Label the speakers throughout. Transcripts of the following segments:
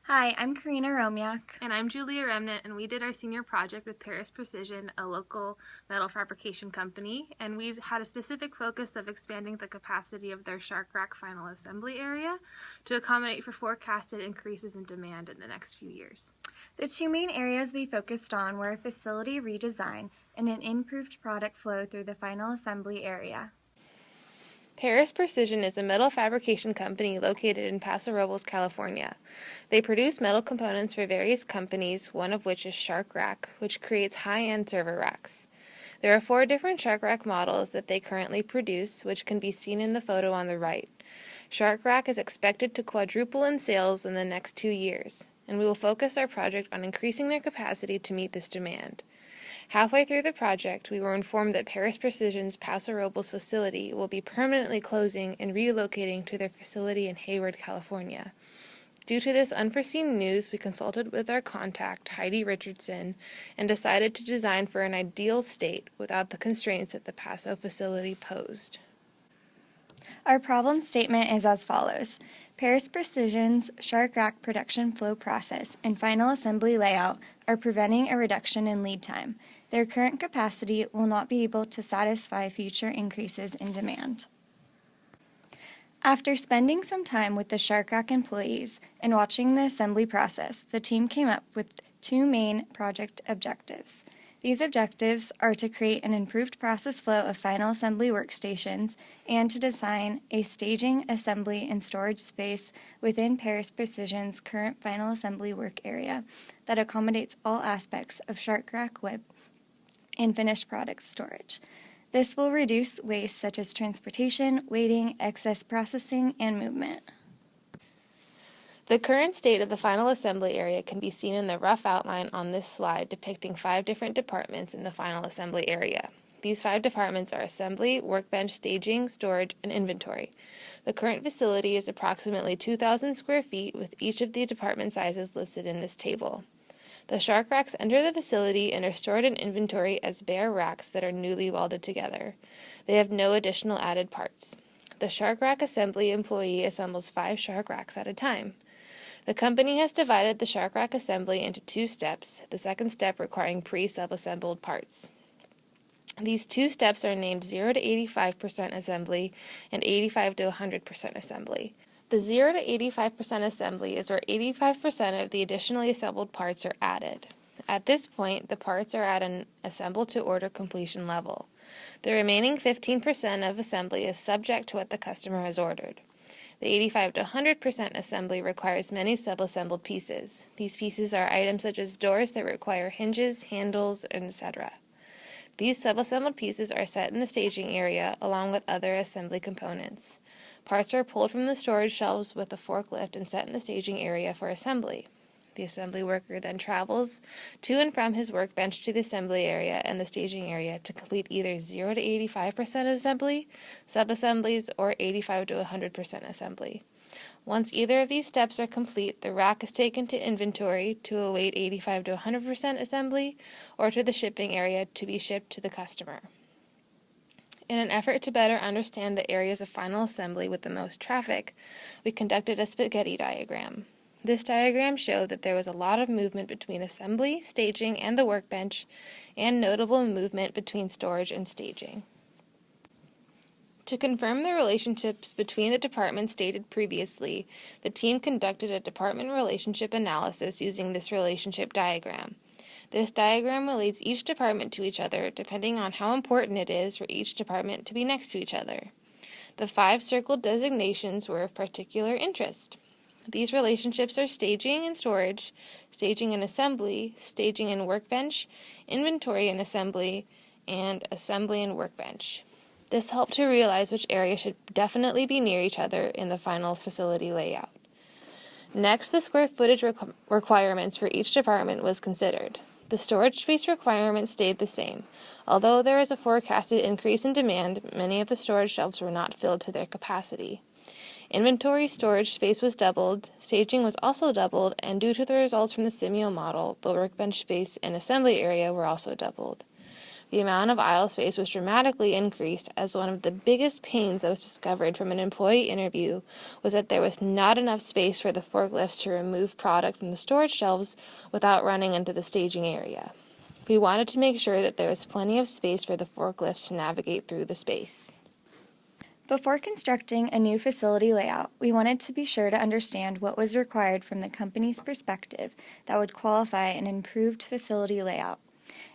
Speaker 1: Hi, I'm Karina Romiak.
Speaker 2: And I'm Julia Remnant, and we did our senior project with Paris Precision, a local metal fabrication company, and we had a specific focus of expanding the capacity of their Shark Rack final assembly area to accommodate for forecasted increases in demand in the next few years.
Speaker 1: The two main areas we focused on were a facility redesign and an improved product flow through the final assembly area.
Speaker 2: Paris Precision is a metal fabrication company located in Paso Robles, California. They produce metal components for various companies, one of which is Shark Rack, which creates high-end server racks. There are 4 different Shark Rack models that they currently produce, which can be seen in the photo on the right. Shark Rack is expected to quadruple in sales in the next 2 years, and we will focus our project on increasing their capacity to meet this demand. Halfway through the project, we were informed that Paris Precision's Paso Robles facility will be permanently closing and relocating to their facility in Hayward, California. Due to this unforeseen news, we consulted with our contact, Heidi Richardson, and decided to design for an ideal state without the constraints that the Paso facility posed.
Speaker 1: Our problem statement is as follows. Paris Precision's Shark Rack production flow process and final assembly layout are preventing a reduction in lead time. Their current capacity will not be able to satisfy future increases in demand. After spending some time with the Shark Rack employees and watching the assembly process, the team came up with 2 main project objectives. These objectives are to create an improved process flow of final assembly workstations and to design a staging, assembly, and storage space within Paris Precision's current final assembly work area that accommodates all aspects of Shark Rack web and finished products storage. This will reduce waste such as transportation, waiting, excess processing, and movement.
Speaker 2: The current state of the final assembly area can be seen in the rough outline on this slide depicting 5 different departments in the final assembly area. These 5 departments are assembly, workbench, staging, storage, and inventory. The current facility is approximately 2,000 square feet with each of the department sizes listed in this table. The Shark Racks enter the facility and are stored in inventory as bare racks that are newly welded together. They have no additional added parts. The Shark Rack assembly employee assembles 5 Shark Racks at a time. The company has divided the Shark Rack assembly into 2 steps, the second step requiring pre-sub-assembled parts. These 2 steps are named 0 to 85% assembly and 85 to 100% assembly. The 0 to 85% assembly is where 85% of the additionally assembled parts are added. At this point, the parts are at an assemble to order completion level. The remaining 15% of assembly is subject to what the customer has ordered. The 85 to 100% assembly requires many sub-assembled pieces. These pieces are items such as doors that require hinges, handles, etc. These sub-assembled pieces are set in the staging area along with other assembly components. Parts are pulled from the storage shelves with a forklift and set in the staging area for assembly. The assembly worker then travels to and from his workbench to the assembly area and the staging area to complete either 0 to 85% assembly, sub-assemblies, or 85 to 100% assembly. Once either of these steps are complete, the rack is taken to inventory to await 85 to 100% assembly or to the shipping area to be shipped to the customer. In an effort to better understand the areas of final assembly with the most traffic, we conducted a spaghetti diagram. This diagram showed that there was a lot of movement between assembly, staging, and the workbench, and notable movement between storage and staging. To confirm the relationships between the departments stated previously, the team conducted a department relationship analysis using this relationship diagram. This diagram relates each department to each other depending on how important it is for each department to be next to each other. The 5 circled designations were of particular interest. These relationships are staging and storage, staging and assembly, staging and workbench, inventory and assembly and workbench. This helped to realize which area should definitely be near each other in the final facility layout. Next, the square footage requirements for each department was considered. The storage space requirement stayed the same. Although there was a forecasted increase in demand, many of the storage shelves were not filled to their capacity. Inventory storage space was doubled, staging was also doubled, and due to the results from the Simeo model, the workbench space and assembly area were also doubled. The amount of aisle space was dramatically increased, as one of the biggest pains that was discovered from an employee interview was that there was not enough space for the forklifts to remove product from the storage shelves without running into the staging area. We wanted to make sure that there was plenty of space for the forklifts to navigate through the space.
Speaker 1: Before constructing a new facility layout, we wanted to be sure to understand what was required from the company's perspective that would qualify an improved facility layout.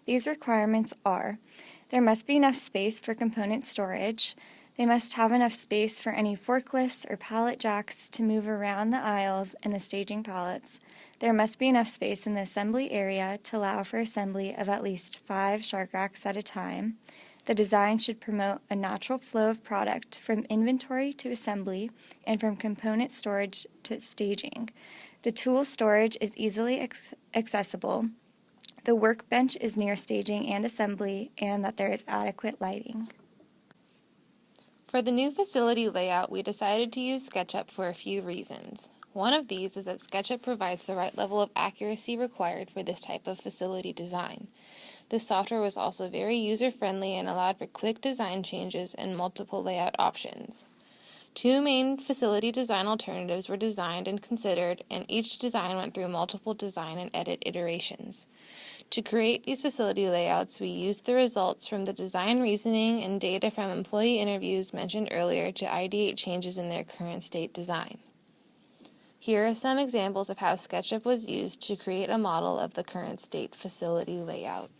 Speaker 1: These requirements are: there must be enough space for component storage, they must have enough space for any forklifts or pallet jacks to move around the aisles and the staging pallets, there must be enough space in the assembly area to allow for assembly of at least 5 shark racks at a time, the design should promote a natural flow of product from inventory to assembly and from component storage to staging. The tool storage is easily accessible. The workbench is near staging and assembly, and that there is adequate lighting.
Speaker 2: For the new facility layout, we decided to use SketchUp for a few reasons. One of these is that SketchUp provides the right level of accuracy required for this type of facility design. This software was also very user-friendly and allowed for quick design changes and multiple layout options. 2 main facility design alternatives were designed and considered, and each design went through multiple design and edit iterations. To create these facility layouts, we used the results from the design reasoning and data from employee interviews mentioned earlier to ideate changes in their current state design. Here are some examples of how SketchUp was used to create a model of the current state facility layout.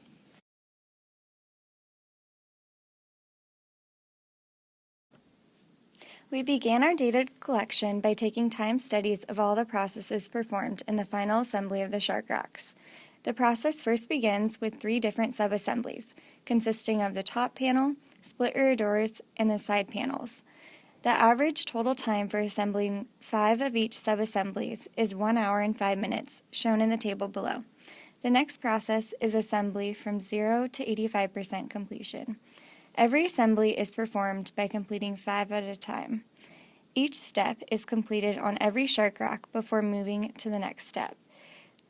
Speaker 1: We began our data collection by taking time studies of all the processes performed in the final assembly of the shark racks. The process first begins with 3 different sub-assemblies, consisting of the top panel, split rear doors, and the side panels. The average total time for assembling 5 of each sub-assemblies is 1 hour and 5 minutes, shown in the table below. The next process is assembly from 0 to 85% completion. Every assembly is performed by completing 5 at a time. Each step is completed on every shark rack before moving to the next step.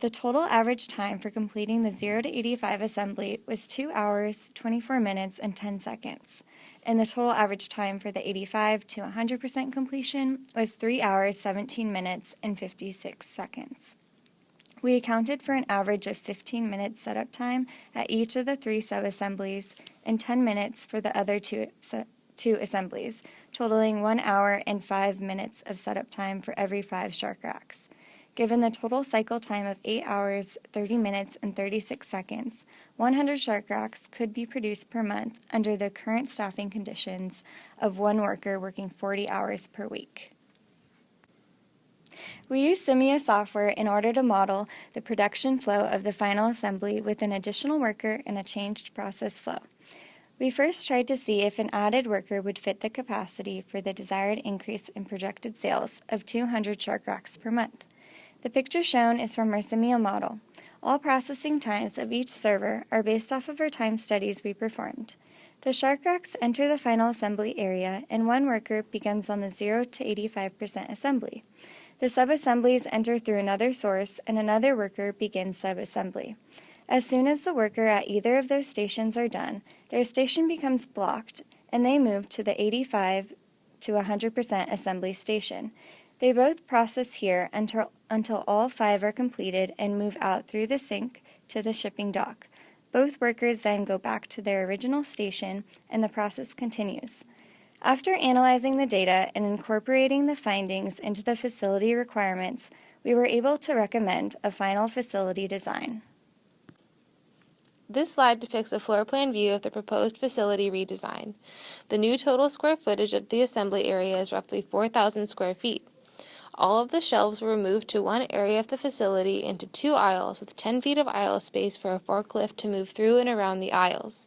Speaker 1: The total average time for completing the 0 to 85 assembly was 2 hours, 24 minutes, and 10 seconds, and the total average time for the 85 to 100% completion was 3 hours, 17 minutes, and 56 seconds. We accounted for an average of 15 minutes setup time at each of the 3 sub-assemblies and 10 minutes for the other two assemblies, totaling 1 hour and 5 minutes of setup time for every 5 shark racks. Given the total cycle time of 8 hours, 30 minutes, and 36 seconds, 100 shark racks could be produced per month under the current staffing conditions of 1 worker working 40 hours per week. We use Simia software in order to model the production flow of the final assembly with an additional worker and a changed process flow. We first tried to see if an added worker would fit the capacity for the desired increase in projected sales of 200 shark racks per month. The picture shown is from our Simia model. All processing times of each server are based off of our time studies we performed. The shark racks enter the final assembly area, and 1 worker begins on the 0 to 85% assembly. The sub-assemblies enter through another source, and another worker begins sub-assembly. As soon as the worker at either of those stations are done, their station becomes blocked, and they move to the 85 to 100% assembly station. They both process here until all 5 are completed and move out through the sink to the shipping dock. Both workers then go back to their original station, and the process continues. After analyzing the data and incorporating the findings into the facility requirements, we were able to recommend a final facility design.
Speaker 2: This slide depicts a floor plan view of the proposed facility redesign. The new total square footage of the assembly area is roughly 4,000 square feet. All of the shelves were moved to one area of the facility into 2 aisles with 10 feet of aisle space for a forklift to move through and around the aisles.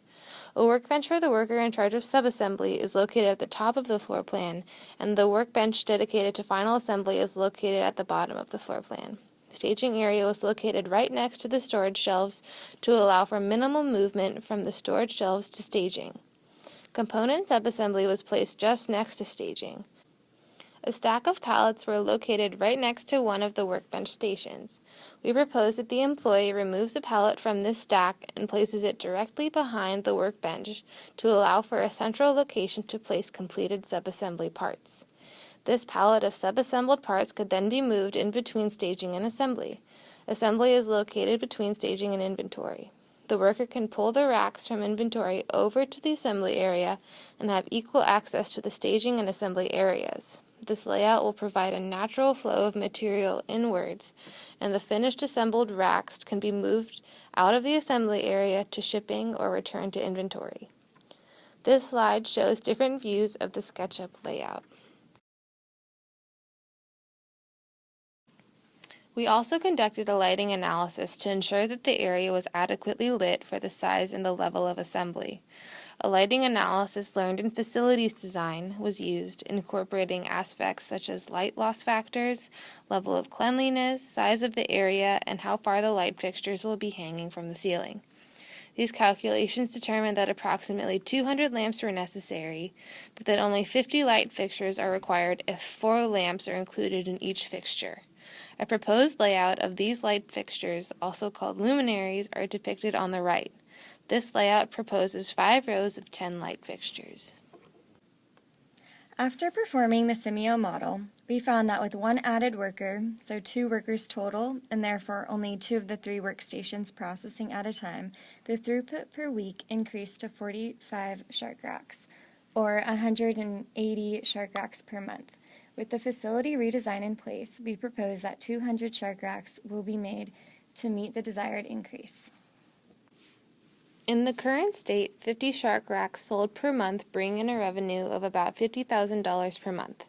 Speaker 2: A workbench for the worker in charge of subassembly is located at the top of the floor plan, and the workbench dedicated to final assembly is located at the bottom of the floor plan. The staging area was located right next to the storage shelves to allow for minimal movement from the storage shelves to staging. Component subassembly was placed just next to staging. A stack of pallets were located right next to one of the workbench stations. We propose that the employee removes a pallet from this stack and places it directly behind the workbench to allow for a central location to place completed subassembly parts. This pallet of subassembled parts could then be moved in between staging and assembly. Assembly is located between staging and inventory. The worker can pull the racks from inventory over to the assembly area and have equal access to the staging and assembly areas. This layout will provide a natural flow of material inwards, and the finished assembled racks can be moved out of the assembly area to shipping or returned to inventory. This slide shows different views of the SketchUp layout. We also conducted a lighting analysis to ensure that the area was adequately lit for the size and the level of assembly. A lighting analysis learned in facilities design was used, incorporating aspects such as light loss factors, level of cleanliness, size of the area, and how far the light fixtures will be hanging from the ceiling. These calculations determined that approximately 200 lamps were necessary, but that only 50 light fixtures are required if 4 lamps are included in each fixture. A proposed layout of these light fixtures, also called luminaries, are depicted on the right. This layout proposes 5 rows of 10 light fixtures.
Speaker 1: After performing the Simio model, we found that with 1 added worker, so 2 workers total, and therefore only 2 of the 3 workstations processing at a time, the throughput per week increased to 45 shark racks, or 180 shark racks per month. With the facility redesign in place, we propose that 200 shark racks will be made to meet the desired increase.
Speaker 2: In the current state, 50 shark racks sold per month bring in a revenue of about $50,000 per month.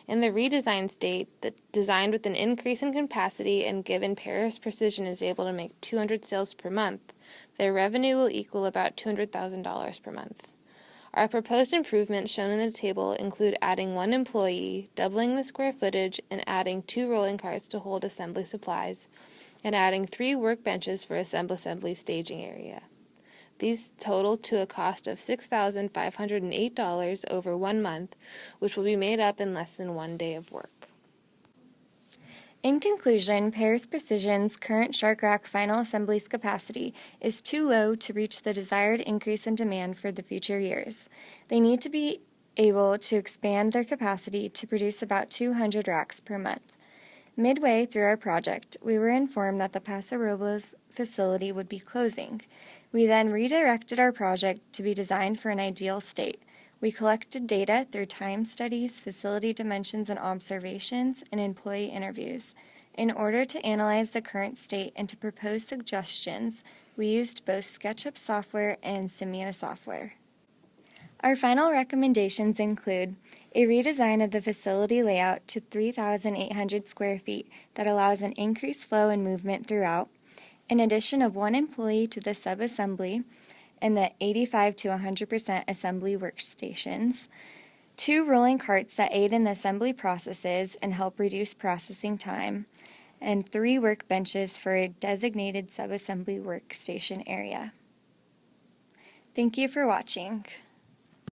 Speaker 2: In the redesigned state, designed with an increase in capacity and given Paris Precision is able to make 200 sales per month, their revenue will equal about $200,000 per month. Our proposed improvements shown in the table include adding 1 employee, doubling the square footage, and adding 2 rolling carts to hold assembly supplies, and adding 3 workbenches for assembly staging area. These total to a cost of $6,508 over 1 month, which will be made up in less than 1 day of work.
Speaker 1: In conclusion, Paris Precision's current shark rack final assemblies capacity is too low to reach the desired increase in demand for the future years. They need to be able to expand their capacity to produce about 200 racks per month. Midway through our project, we were informed that the Paso Robles facility would be closing. We then redirected our project to be designed for an ideal state. We collected data through time studies, facility dimensions and observations, and employee interviews. In order to analyze the current state and to propose suggestions, we used both SketchUp software and Simio software. Our final recommendations include a redesign of the facility layout to 3,800 square feet that allows an increased flow and movement throughout, an addition of 1 employee to the subassembly, and the 85 to 100% assembly workstations, 2 rolling carts that aid in the assembly processes and help reduce processing time, and 3 workbenches for a designated subassembly workstation area. Thank you for watching.